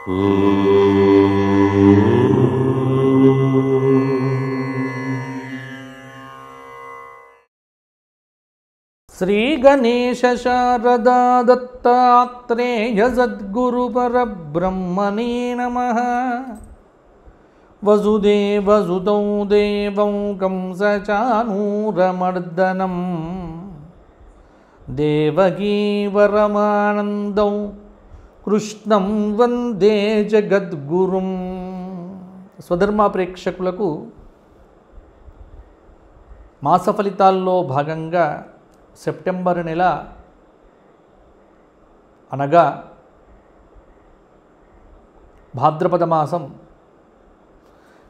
శ్రీ గణేశ శారదా దత్తాత్రేయ సద్గురు పరబ్రహ్మణే నమః. వసుదేవసుతం దేవం కంసచానూరమర్దనం దేవకీ వరమానందం కృష్ణం వందే జగద్గురుం. స్వధర్మ ప్రేక్షకులకు మాస ఫలితాల్లో భాగంగా సెప్టెంబర్ నెల అనగా భాద్రపద మాసం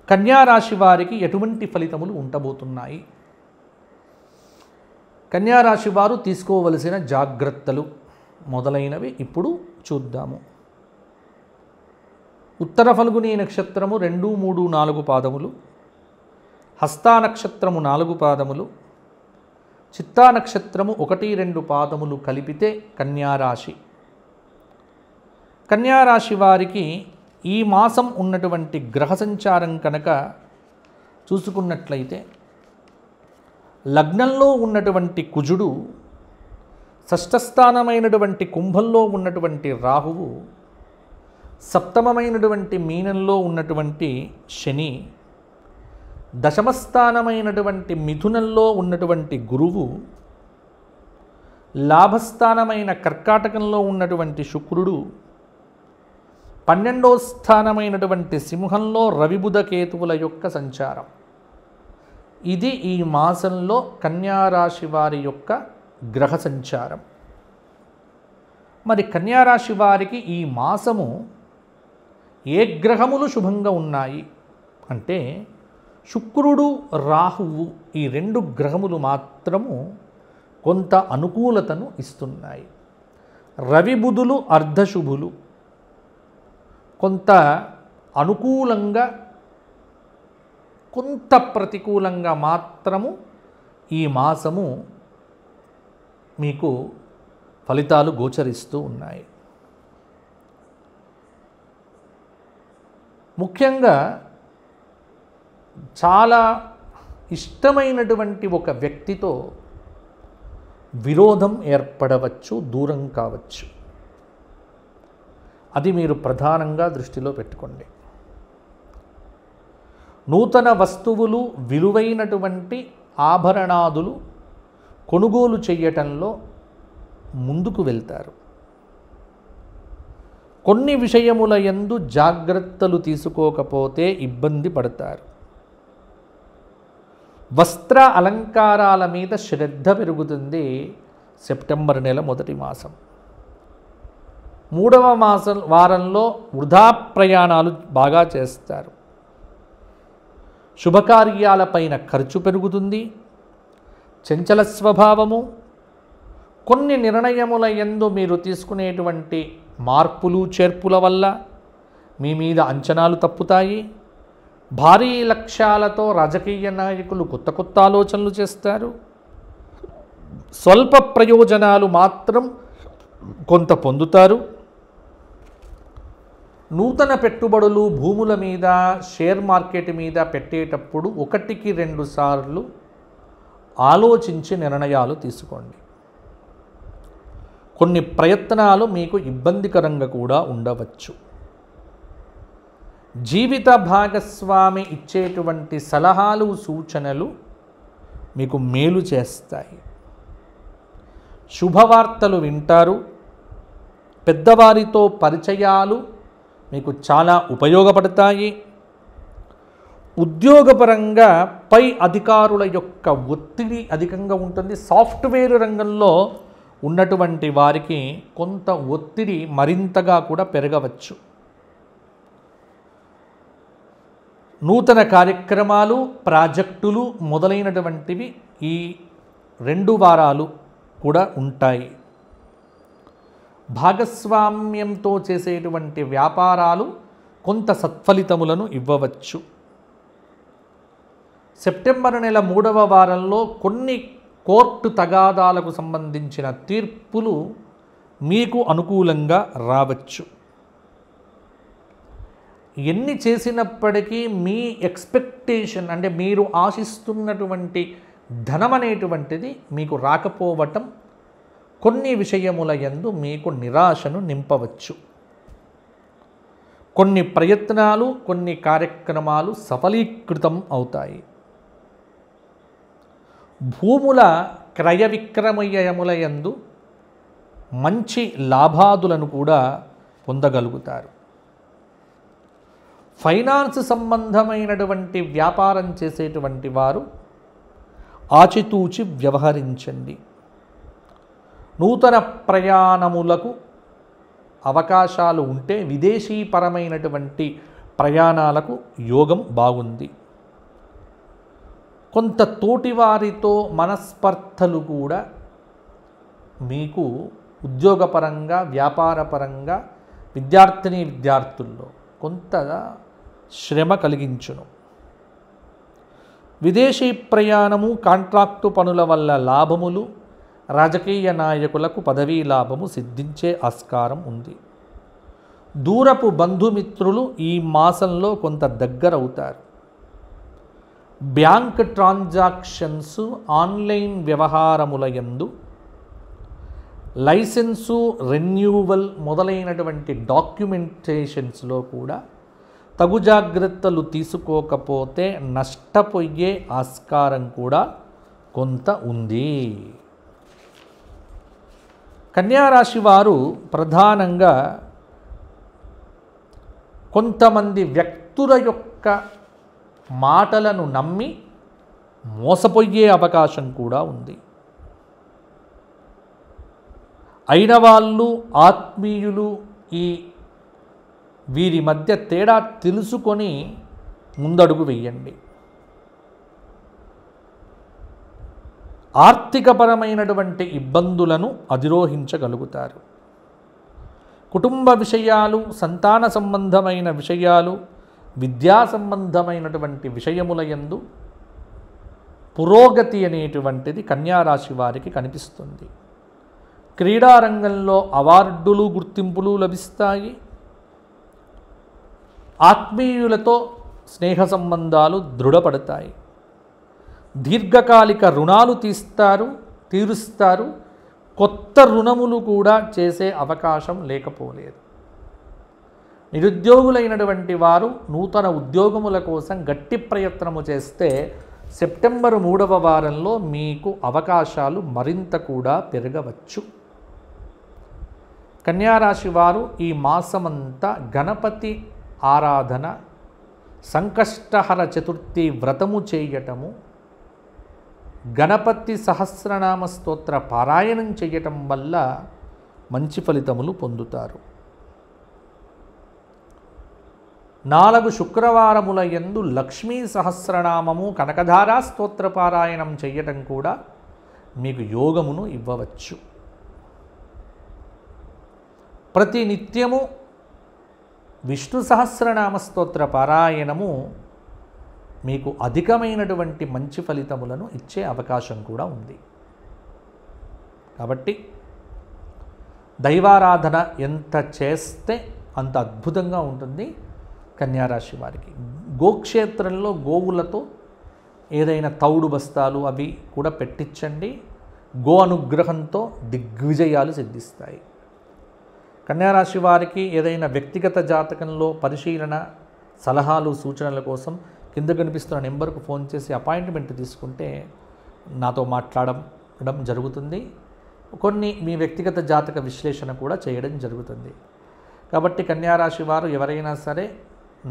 కన్యారాశి వారికి ఎటువంటి ఫలితములు ఉండబోతున్నాయి, కన్యారాశి వారు తీసుకోవలసిన జాగ్రత్తలు మొదలైనవి ఇప్పుడు చూద్దాము. ఉత్తర ఫల్గుని నక్షత్రము 2, 3, 4 పాదములు, హస్తా నక్షత్రము 4 పాదములు, చిత్తా నక్షత్రము 1, 2 పాదములు కలిపితే కన్యారాశి. కన్యారాశి వారికి ఈ మాసం ఉన్నటువంటి గ్రహ సంచారం కనుక చూసుకున్నట్లయితే లగ్నంలో ఉన్నటువంటి కుజుడు, షష్ఠస్థానమైనటువంటి కుంభంలో ఉన్నటువంటి రాహువు, సప్తమమైనటువంటి మీనంలో ఉన్నటువంటి శని, దశమస్థానమైనటువంటి మిథునంలో ఉన్నటువంటి గురువు, లాభస్థానమైన కర్కాటకంలో ఉన్నటువంటి శుక్రుడు, 12వ స్థానమైనటువంటి సింహంలో రవిబుధ కేతువుల యొక్క సంచారం. ఇది ఈ మాసంలో కన్యారాశి వారి యొక్క గ్రహ సంచారం. మరి కన్యారాశి వారికి ఈ మాసము ఏ గ్రహములు శుభంగా ఉన్నాయి అంటే శుక్రుడు, రాహువు ఈ 2 గ్రహములు మాత్రము కొంత అనుకూలతను ఇస్తున్నాయి. రవి బుధులు అర్ధశుభులు, కొంత అనుకూలంగా కొంత ప్రతికూలంగా మాత్రము ఈ మాసము మీకు ఫలితాలు గోచరిస్తూ ఉన్నాయి. ముఖ్యంగా చాలా ఇష్టమైనటువంటి ఒక వ్యక్తితో విరోధం ఏర్పడవచ్చు, దూరం కావచ్చు. అది మీరు ప్రధానంగా దృష్టిలో పెట్టుకోండి. నూతన వస్తువులు, విలువైనటువంటి ఆభరణాదులు కొనుగోలు చేయటంలో ముందుకు వెళ్తారు. కొన్ని విషయముల యందు జాగ్రత్తలు తీసుకోకపోతే ఇబ్బంది పడతారు. వస్త్ర అలంకారాల మీద శ్రద్ధ పెరుగుతుంది. సెప్టెంబర్ నెల మొదటి మాసం. 3వ వారంలో వృధా ప్రయాణాలు బాగా చేస్తారు. శుభకార్యాలపైన ఖర్చు పెరుగుతుంది. చంచల స్వభావము, కొన్ని నిర్ణయముల యందు మీరు తీసుకునేటువంటి మార్పులు చేర్పుల వల్ల మీ మీద అంచనాలు తప్పుతాయి. భారీ లక్ష్యాలతో రాజకీయ నాయకులు కొత్త కొత్త ఆలోచనలు చేస్తారు. స్వల్ప ప్రయోజనాలు మాత్రం కొంత పొందుతారు. నూతన పెట్టుబడులు భూముల మీద, షేర్ మార్కెట్ మీద పెట్టేటప్పుడు 1కి 2 సార్లు ఆలోచించి నిర్ణయాలు తీసుకోండి. కొన్ని ప్రయత్నాలు మీకు ఇబ్బందికరంగా కూడా ఉండవచ్చు. జీవిత భాగస్వామి ఇచ్చేటువంటి సలహాలు, సూచనలు మీకు మేలు చేస్తాయి. శుభవార్తలు వింటారు. పెద్దవారితో పరిచయాలు మీకు చాలా ఉపయోగపడతాయి. ఉద్యోగపరంగా పై అధికారుల యొక్క ఒత్తిడి అధికంగా ఉంటుంది. సాఫ్ట్వేర్ రంగంలో ఉన్నటువంటి వారికి కొంత ఒత్తిడి మరింతగా కూడా పెరగవచ్చు. నూతన కార్యక్రమాలు, ప్రాజెక్టులు మొదలైనటువంటివి ఈ 2 వారాలు కూడా ఉంటాయి. భాగస్వామ్యంతో చేసేటువంటి వ్యాపారాలు కొంత సత్ఫలితములను ఇవ్వవచ్చు. సెప్టెంబర్ నెల 3వ వారంలో కొన్ని కోర్టు తగాదాలకు సంబంధించిన తీర్పులు మీకు అనుకూలంగా రావచ్చు. ఎన్ని చేసినప్పటికీ మీ ఎక్స్పెక్టేషన్ అంటే మీరు ఆశిస్తున్నటువంటి ధనం అనేటువంటిది మీకు రాకపోవటం కొన్ని విషయముల యందు మీకు నిరాశను నింపవచ్చు. కొన్ని ప్రయత్నాలు, కొన్ని కార్యక్రమాలు సఫలీకృతం అవుతాయి. భూముల క్రయ విక్రమయముల యందు మంచి లాభాదులను కూడా పొందగలుగుతారు. ఫైనాన్స్ సంబంధమైనటువంటి వ్యాపారం చేసేటువంటి వారు ఆచితూచి వ్యవహరించండి. నూతన ప్రయాణములకు అవకాశాలు ఉంటే విదేశీపరమైనటువంటి ప్రయాణాలకు యోగం బాగుంది. కొంత తోటివారితో మనస్పర్ధలు కూడా మీకు ఉద్యోగపరంగా, వ్యాపారపరంగా, విద్యార్థుల్లో కొంత శ్రమ కలిగించును. విదేశీ ప్రయాణము, కాంట్రాక్టు పనుల వల్ల లాభములు, రాజకీయ నాయకులకు పదవీ లాభము సిద్ధించే ఆస్కారం ఉంది. దూరపు బంధుమిత్రులు ఈ మాసంలో కొంత దగ్గరవుతారు. బ్యాంక్ ట్రాన్సాక్షన్స్, ఆన్లైన్ వ్యవహారముల యందు లైసెన్సు రెన్యూవల్ మొదలైనటువంటి డాక్యుమెంటేషన్స్లో కూడా తగు జాగ్రత్తలు తీసుకోకపోతే నష్టపోయే ఆస్కారం కూడా కొంత ఉంది. కన్యారాశి వారు ప్రధానంగా కొంతమంది వ్యక్తుల యొక్క మాటలను నమ్మి మోసపోయే అవకాశం కూడా ఉంది. అయిన వాళ్ళు, ఆత్మీయులు వీరి మధ్య తేడా తెలుసుకొని ముందడుగు వెయ్యండి. ఆర్థికపరమైనటువంటి ఇబ్బందులను అధిరోహించగలుగుతారు. కుటుంబ విషయాలు, సంతాన సంబంధమైన విషయాలు, విద్యా సంబంధమైనటువంటి విషయముల యందు పురోగతి అనేటువంటిది కన్యారాశి వారికి కనిపిస్తుంది. క్రీడారంగంలో అవార్డులు, గుర్తింపులు లభిస్తాయి. ఆత్మీయులతో స్నేహ సంబంధాలు దృఢపడతాయి. దీర్ఘకాలిక రుణాలు తీరుస్తారు. కొత్త రుణములు కూడా చేసే అవకాశం లేకపోలేదు. నిరుద్యోగులైనటువంటి వారు నూతన ఉద్యోగముల కోసం గట్టి ప్రయత్నము చేస్తే సెప్టెంబర్ 3వ వారంలో మీకు అవకాశాలు మరింత కూడా పెరగవచ్చు. కన్యారాశి వారు ఈ మాసమంతా గణపతి ఆరాధన, సంకష్టహర చతుర్థి వ్రతము చేయటము, గణపతి సహస్రనామ స్తోత్ర పారాయణం చేయటం వల్ల మంచి ఫలితములు పొందుతారు. 4 శుక్రవారముల యందు లక్ష్మీ సహస్రనామము, కనకధారా స్తోత్ర పారాయణం చేయటం కూడా మీకు యోగమును ఇవ్వవచ్చు. ప్రతి నిత్యము విష్ణు సహస్రనామ స్తోత్ర పారాయణము మీకు అధికమైనటువంటి మంచి ఫలితములను ఇచ్చే అవకాశం కూడా ఉంది. కాబట్టి దైవారాధన ఎంత చేస్తే అంత అద్భుతంగా ఉంటుంది కన్యారాశి వారికి. గోక్షేత్రంలో గోవులతో ఏదైనా తౌడు బస్తాలు అవి కూడా పెట్టించండి. గో అనుగ్రహంతో దిగ్విజయాలు సిద్ధిస్తాయి. కన్యారాశి వారికి ఏదైనా వ్యక్తిగత జాతకంలో పరిశీలన, సలహాలు, సూచనల కోసం కింద కనిపిస్తున్న నెంబర్కు ఫోన్ చేసి అపాయింట్మెంట్ తీసుకుంటే నాతో మాట్లాడడం జరుగుతుంది. కొన్ని మీ వ్యక్తిగత జాతక విశ్లేషణ కూడా చేయడం జరుగుతుంది. కాబట్టి కన్యారాశి వారు ఎవరైనా సరే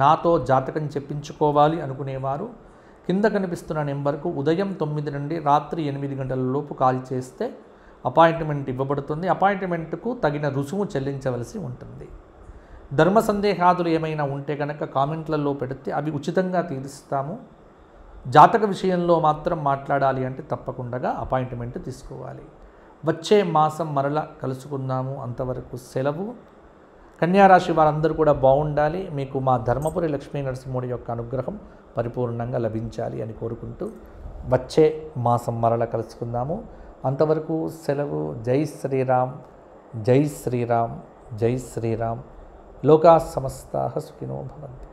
నాతో జాతకం చెప్పించుకోవాలి అనుకునేవారు కింద కనిపిస్తున్న నెంబర్కు ఉదయం 9 నుండి రాత్రి 8 గంటల లోపు కాల్ చేస్తే అపాయింట్మెంట్ ఇవ్వబడుతుంది. అపాయింట్మెంట్కు తగిన రుసుము చెల్లించవలసి ఉంటుంది. ధర్మ సందేహాదులు ఏమైనా ఉంటే కనుక కామెంట్లలో పెడితే అవి ఉచితంగా తీరుస్తాము. జాతక విషయంలో మాత్రం మాట్లాడాలి అంటే తప్పకుండా అపాయింట్మెంట్ తీసుకోవాలి. వచ్చే మాసం మరలా కలుసుకుందాము. అంతవరకు సెలవు. కన్యారాశి వారందరూ కూడా బాగుండాలి. మీకు మా ధర్మపురి లక్ష్మీ నరసింహుడి యొక్క అనుగ్రహం పరిపూర్ణంగా లభించాలి అని కోరుకుంటూ వచ్చే మాసం మరలా కలుసుకుందాము. అంతవరకు సెలవు. జై శ్రీరామ్, జై శ్రీరామ్, జై శ్రీరామ్. లోకా సమస్తాః సుఖినో భవంతు.